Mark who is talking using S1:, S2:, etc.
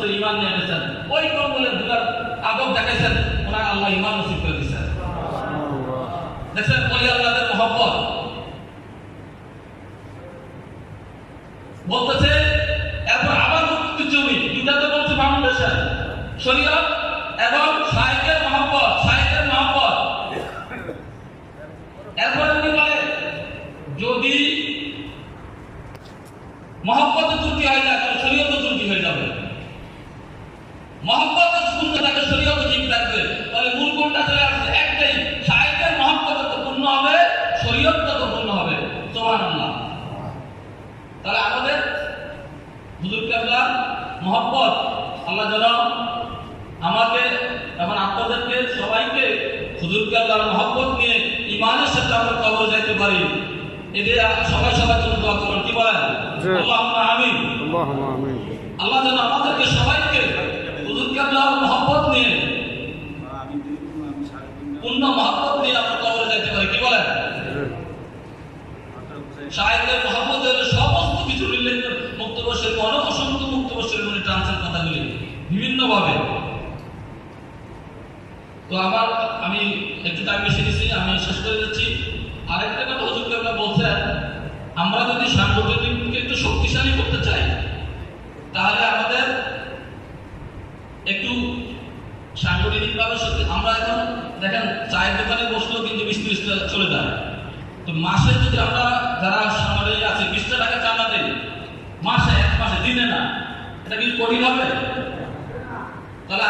S1: বছর ঈমান নিয়ে গেছেন, ওই কম্বলের দুলার আদব দেখাইছেন, ওনার আল্লাহ ঈমান নসিব করে দিয়েছেন। দেখছেন ওলি আল্লাহদের মহব্বত। বলতেছে এরপর আবার মুক্তি জমি দুটা তো বলছে ফাউন্ডেশন শরীয়ত এবং শায়েখের মহব্বত, শায়েখের মহব্বত। এরপর উনি বলে যদি মহব্বতে ত্রুটি হয়ে যায় তাহলে শরীয়ত ত্রুটি হয়ে যাবে। মহব্বতে পূর্ণ থাকে, শরীয়ত ঠিক থাকবে। তাহলে মূল কোনটা চলে আসছে? একটাই, শায়েখের মহব্বত তো পূর্ণ হবে, শরীয়ত তো পূর্ণ হবে। সুবহানাল্লাহ। তাহলে আমাদের হুজুর কেবলার মহব্বত আল্লাহ যেন আমাকে এবং আপনাদেরকে সবাইকে হুজুর কেবলার মহব্বত নিয়ে ঈমানের সাথে আমরা কবরে যাইতে পারি। এদের সবাই সবার জন্য দোয়া করুন। কি বলেন? আল্লাহুম্মা আমিন।
S2: আল্লাহুম্মা আমিন।
S1: আল্লাহ যেন আমাদেরকে সবাইকে হুজুর কেবলার মহব্বত নিয়ে পূর্ণ মহব্বত নিয়ে আমরা কবরে যাইতে পারি। কি বলেন? শায়েখের মহব্বত হলো সমস্ত কিছু রিলেটেড মুক্তবশের মনে, অসংখ্য মুক্তবশের মনে টানছেন কথাগুলি বিভিন্নভাবে। তো আমি একটু টাইম বেশি দিচ্ছি, আমি শেষ করে দিচ্ছি। আরেকটা কথা হুজুর কেবলা বলছেন, আমরা যদি সাংগঠনিককে একটু শক্তিশালী করতে চাই তাহলে আমাদের একটু সাংগঠনিকভাবে আমরা এখন দেখেন চায়ের দোকানে বসলেও কিন্তু 20-30 টাকা চলে যায়। তো মাসে যদি আমরা যারা সাংগঠনিক আছে 20 টাকা চাঁদা দেই মাসে, এক মাসে, দিনে না, এটা কি কঠিন হবে? তাহলে